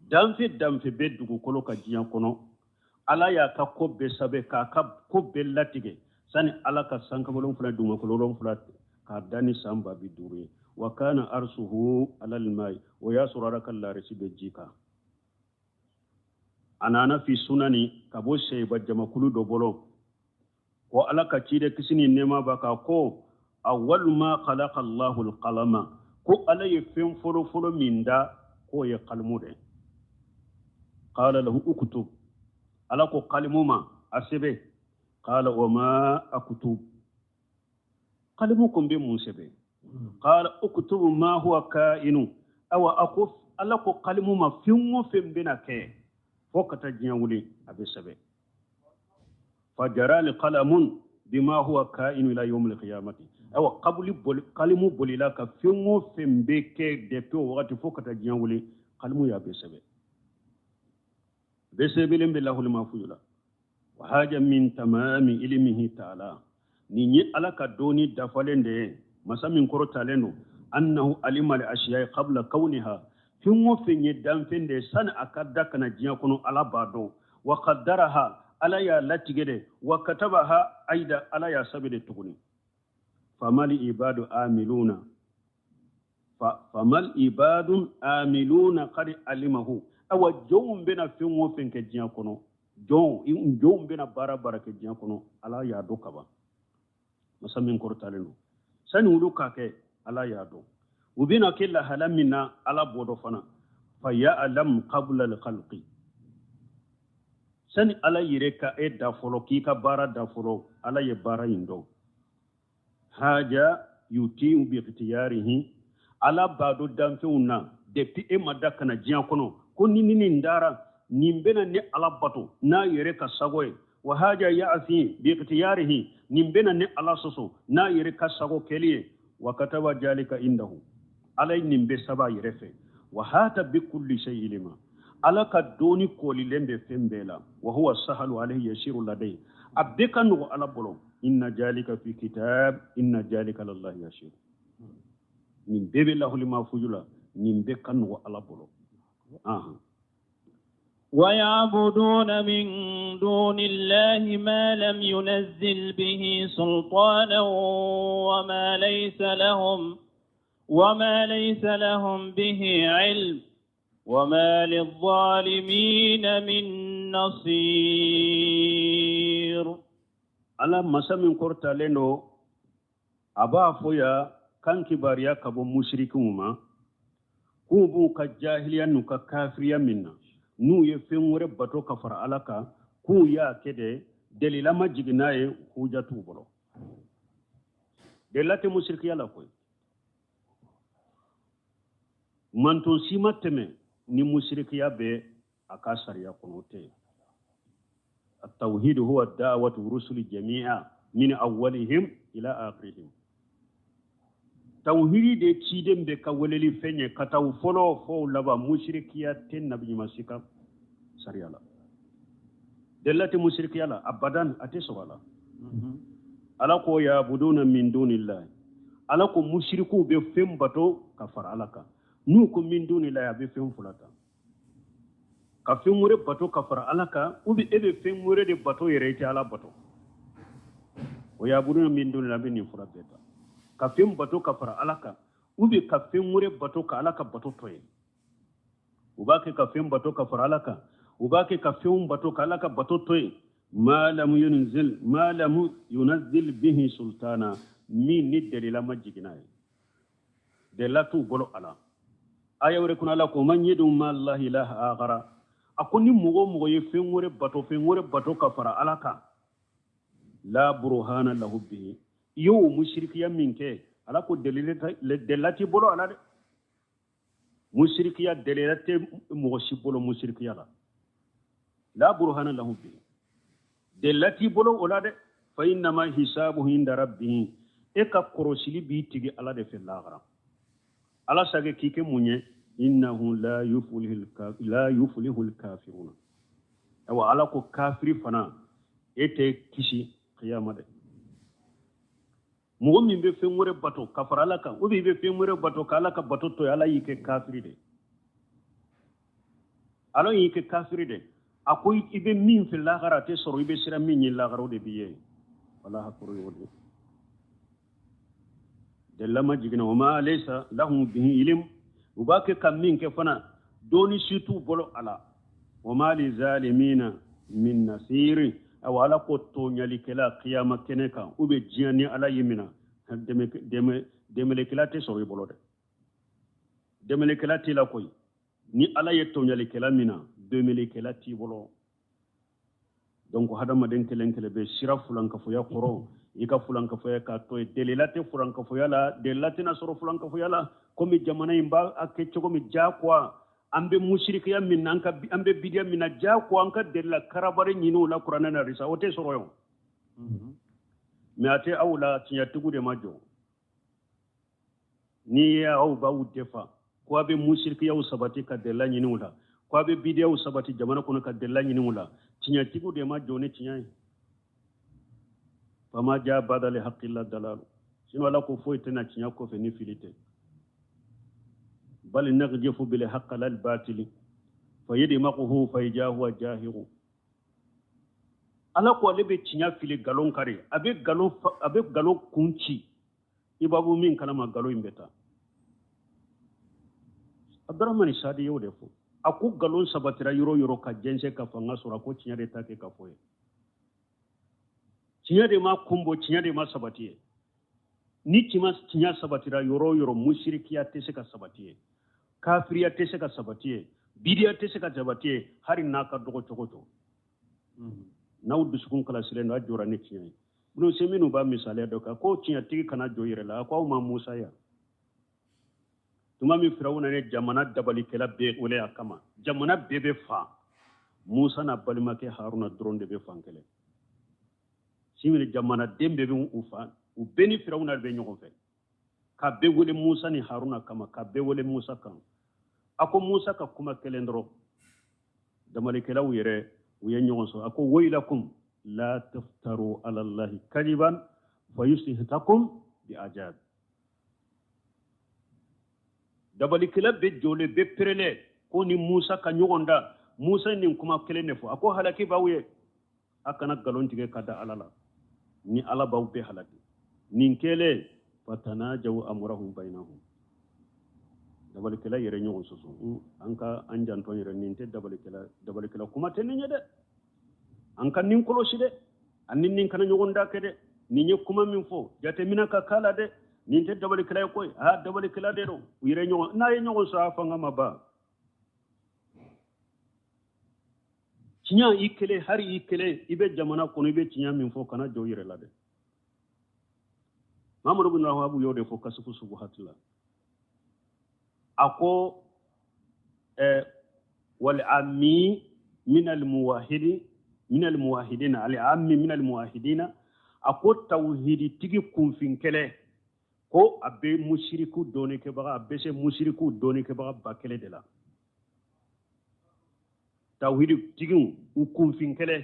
danfe be dugu kolo ka jiyan kono ala ya ka ko be sabe ka ko be latige sani ala ka sankaba wolon fula duguma kolo wolon fula ka da ni samba bi duruye wa kana arsuhu ala almai wa yasurara kalla risibe jika anana fi sunani kabo sey bajjama kulu do bolo ko ala ka cide kisini nema baka ko awwal ma khalaqa Allahu al-qalama ko alay fem folo minda ko ye qalmude qala lahu uktub ala ko qalmuma asebe qala wa ma aktub qalmukum bi musebe qala uktub ma huwa kainu aw aquf ala ko qalmuma fimmo fembina ke fokata jiawuli abisebe fajara li qalamun bima huwa kainu ila yawm al-qiyamati awa kalimu bolila ka fengo fembe ke depuis wakati fo kata jiyan wuli kalimu ya besebe lembe lahul mahfuz la wa haja min tamami ilmihi ta'ala ni nyi ala ka doni dafalende masamin koro taleno annahu alima al ashiya qabla kauniha fengo fenye danfende san akadda kana jiyan kono ala bado wa qaddaraha ala ya latigede wa katabaha aida ala ya sabide tukuni famal ibadu amiluna qad alimahu awa jom bena fengo fenke jiya kono jom bena bara ke jiya kono ala ya do kaba masamin kortaleno sani wulu kake ala ya do ubina killa halamina ala bodo fana fa ya'lam qabla al khalqi sani ala yireka e da folo ki ka bara da folo ala ye bara indo haja yuti bi ikhtiyarihi ala bado danfeuna depuis e madaka na jiya kono ko nini ndara nimbena ne ala bato na yere ka sagoy wa haja ya'si bi ikhtiyarihi nimbena ne ala soso na yere ka sago keliye wa kataba jalika indahu alay nimbe saba yere fe wa hata bi kulli shay'in lima ala ka doni koli lembe fembela wa huwa sahalu alayhi yashiru ladai abeka no ala bolo inna jalika fi kitab inna jalika lillahi yashir nimbe be lahul mahfuzula nimbe kanu ala bolo ويعبدون من دون الله ما لم ينزل به سلطانا وما ليس لهم به علم وما للظالمين من نصير. على مسامين كورتا لينو أبا فويا كان كباريا كابو مشركوما كوبو كجاهليا نوكا كافريا منا نو يفهم باتو كفر علاكا كو يا كده دليلا ما جيغناي خوجا توبرو دلاتي مشركيا لا كوي manton sima teme ni mushrikiya be akasariya konote التوحيد هو الدعوة الرسل جميعا من أولهم إلى آخرهم توحيد دي تشيدم be kaweleli fenye kataw folo fo laba mushrikiya ten nabi masika sariyala delati mushrikiya la abadan ate sobala ala ko ya buduna min dunillah ala ko mushriku be fembato kafar alaka nu ko min dunillah ya be fem fulata ka femure bato kafar alaka ubi ebe femure de bato yerete ala bato o ya buduna min dunillah be ni fulabeta ka fem bato kafar alaka ubi ka femure bato ka alaka bato toye ubake ka fem bato kafar alaka ubake ka fem bato ka alaka bato toye ma lam yunzil bihi sultana min ni dalila majiginaye delatu bolo ala aya wore kuna la ko man yedu ma allah ilaha akhara akoni mugo ye fenwore bato kafara alaka la burhana lahu bihi yo mushrikiya minke ala ko delati bolo ala de mushrikiya delate mugo shibolo mushrikiya la burhana lahu bihi delati bolo ola de fa inna ma hisabuhu inda rabbih e ka korosili bi tigi ala de fil akhirah ala sage kike munye innahu la yuflihul kafiruna awa ala ko kafiri fana ete kishi qiyama de mo min be fenwore bato kafara ala kan ubi be fenwore bato kala ka bato to ala yike kafiri de ala yike kafiri de akoy ibe min fil akhirah te soro ibe sira min ni lagharo de biye wala hakuru yodi dellama jigina wama laysa lahum bihi ilm ubake kam min ke fana doni situ bolo ala wama li zalimina min nasir aw ala ko to nyali kala qiyama keneka ube jiani ala yimina demele kala te so bolo de demele kala ti la koy ni ala ye to nyali kala mina demele kala ti bolo donc hadama den kelenkele be sira fulanka fo ya qoro ika fulanka fo ya ka to delelate fulanka fo yala delate na soro fulanka fo yala komi jamana imba akecce komi jakwa ambe mushrikiya min nanka ambe bidiya min jakwa anka della karabare nyino la qur'ana na risa wote soro yo me ate awla tinya tugude majo ni ya au ba udefa ko abe mushrikiya usabati ka della nyino la ko abe bidiya usabati jamana kono ka della nyino la tinya tugude majo ne tinya fama ja badale haqqilla dalal sino wala ko foytena tinya ko fe ni filite bal naghjifu bil haqq lal batil fayadmaquhu fayjahu jahiru ala ko lebe tinya fili galon kare abe galo kunci ibabu min kalama galo imbeta abdurrahman sadi yode fo aku galon sabatira yoro ka jense ka fanga sura ko tinya de take ka foye tinya de ma kumbo tinya de ma sabatiye ni tinya sabatira yoro mushrikiya tese ka sabatiye kafiriya tese ka sabatiye bidiya tese ka sabatiye hari naka dogo chogoto nawdu sukun kala silendo ajora ne tinya buno seminu ba misale doka ko tinya tigi kana joyire la ko ma musa ya tuma mi firawuna ne jamana dabali kala be ole akama jamana bebe fa musa na balimake haruna dronde be fankele simile jamana dembe be ufa u beni firawuna be nyogon fe ka be wole musa ni haruna kama ka be wole musa kan ako musa ka kuma kelendro damale kala wire uye nyogon so ako waylakum la taftaru ala allahi kadiban fayusihtakum bi ajab dabali kala be jole be perele ko ni Musa ka nyogonda Musa ni kuma kelen ne fo ako halaki bawye akana galon tige kada alala ni ala baw be halaki nin kele fatanajaw amrahum bainahum dabal kala yere nyogon soso anka anjanto yere nin te dabal kala kuma tennya de anka nin kolosi de annin nin kana nyogonda kede ni nye kuma min fo jate mina ka kala de nin te dabal kala koy ha dabal kala de do yere nyogon na ye nyogon sa fa ngama ba cinya ikele hari ikele ibe jamana kono ibe cinya min fo kana jo yere la de Mamadou bin Wahab yode fo kasufu subhatullah ako wal ammi min al muwahhidina al ammi min al muwahhidina ako tawhidi tigi kunfin kele ko abe mushriku doni ke baga abe se mushriku doni ke baga bakele de la tawhidi tigi u kunfin kele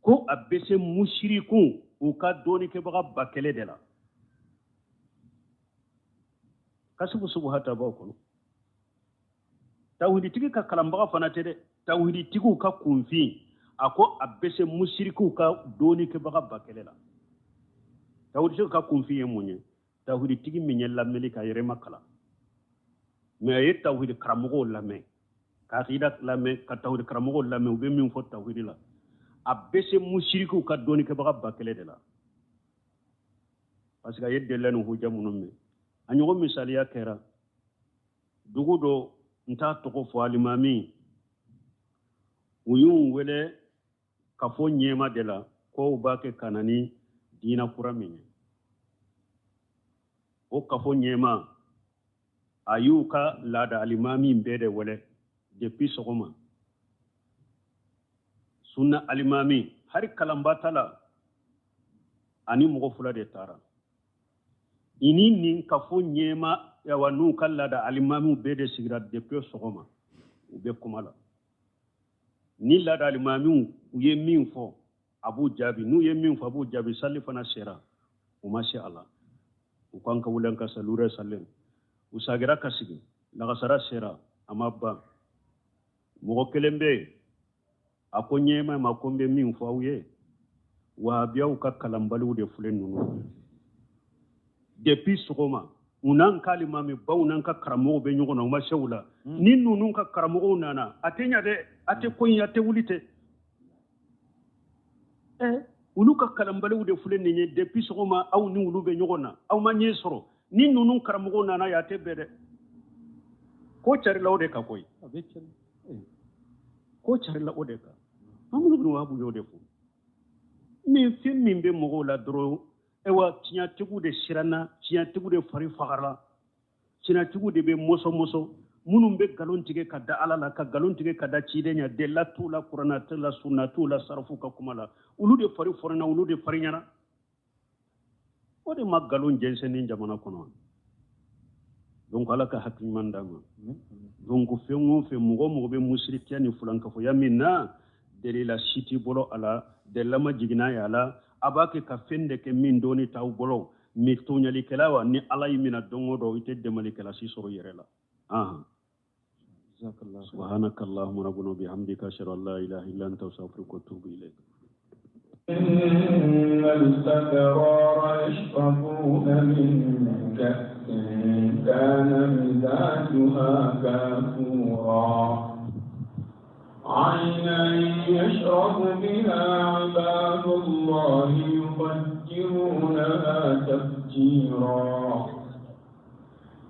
ko abe se mushriku u ka doni ke baga bakele de la kasubu subhata ba ko tawhidi tigi ka kalambaga fana tede tawhidi tigi ka kunfi ako abese mushriku ka doni ke baga bakele la tawhidi tigi ka kunfi ye munye tawhidi tigi minye lameli ka yere makala me ye tawhidi karamogo lame ka khida lame ka tawhidi karamogo lame ube min fo tawhidi la abese mushriku ka doni ke baga bakele de la parce que yedde lanu huja munumme anyogo misaliya kera dugudo nta toko fo alimami uyun wele kafo nyema de la ko ubake kanani dina kuramenye o kafo nyema ayuka lada alimami mbede wele depuis sogoma sunna alimami hari kalambatala ani mogo fula de tara ini nin kafo nyema ya wanu kala da alimami bede sigira depuis sogoma ube kumala ni la da alimami uye min fo abu jabi nu ye min fo abu jabi salli fana sera o masha Allah u kanka wulan ka salure sallen usagira kasigi la gasara sera amabba mo kelembe ako nyema makombe min fo uye wa biya u ka kalambalu de fulen nunu depuis sogoma unan kalimami ba unan ka karamogo be nyogona uma shawla ni nunun ka karamogo nana atenya de ate koyi ate wulite ulu ka kalambale de fulen ni depuis sogoma aw ni ulu be nyogona aw ma nyi soro ni nunun karamogo nana ya te bede ko chari lawde ka koyi ko chari lawde ka Mamadou bin Wahab yode fu min fin min be mogo la dro ewa tinya tugu de sirana tinya tugu de fari fagara tinya tugu de be moso munum be galon tige kada alala ka galon tige kada chidenya de la tula qur'ana tula sunna tula sarfu ka kumala ulu de fari forna ulu de fari nyana ode mag galon jense ni jamana kono donc ala ka hakki mandama donc fe mugo be musrikiani fulanka fo yamina de la city bolo ala de lama jigina ya ala abake ka fende ke min doni taw bolo mi tonyali kelawa ni ala yimina dongo do ite demali kala si soro yerela jazakallahu subhanakallahumma rabbuna bihamdika ashhadu an la ilaha illa anta astaghfiruka wa atubu ilayk إن الأبرار يشربون من كأس كان مزاجها كافورا عينا يشرب بها عباد الله يفجرونها تفجيرا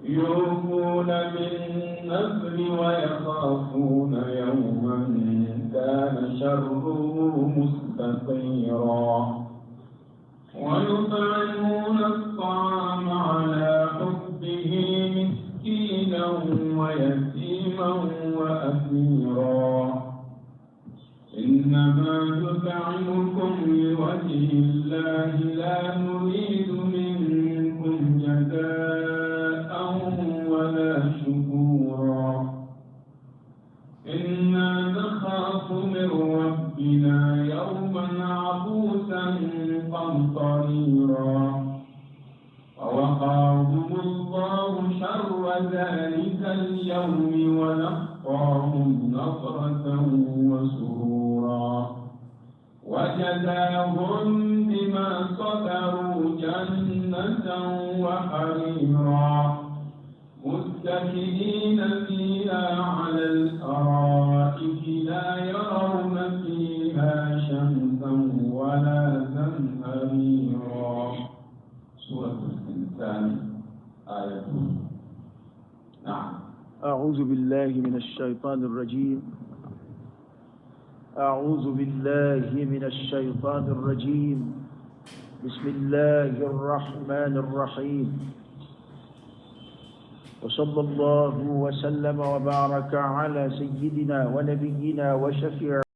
يوفون بالنذر ويخافون يوما كان شره مستطيرا ويطعمون الطعام على حبه مسكينا ويتيما وأسيرا إنما نطعمكم لوجه الله لا نريد منكم جزاء ولا شكورا إنا نخاف من ربنا يوما عبوسا قمطريرا فوقاهم الله شر ذلك اليوم ولقاهم ولقاهم نضرة وسرورا وجزاهم بما صبروا جنة وحريرا متكئين فيها على الأرائك لا يرون فيها شمسا ولا زمهريرا. سورة الإنسان آية. نعم. أعوذ بالله من الشيطان الرجيم. أعوذ بالله من الشيطان الرجيم. بسم الله الرحمن الرحيم. وصلى الله وسلم وبارك على سيدنا ونبينا وشفيع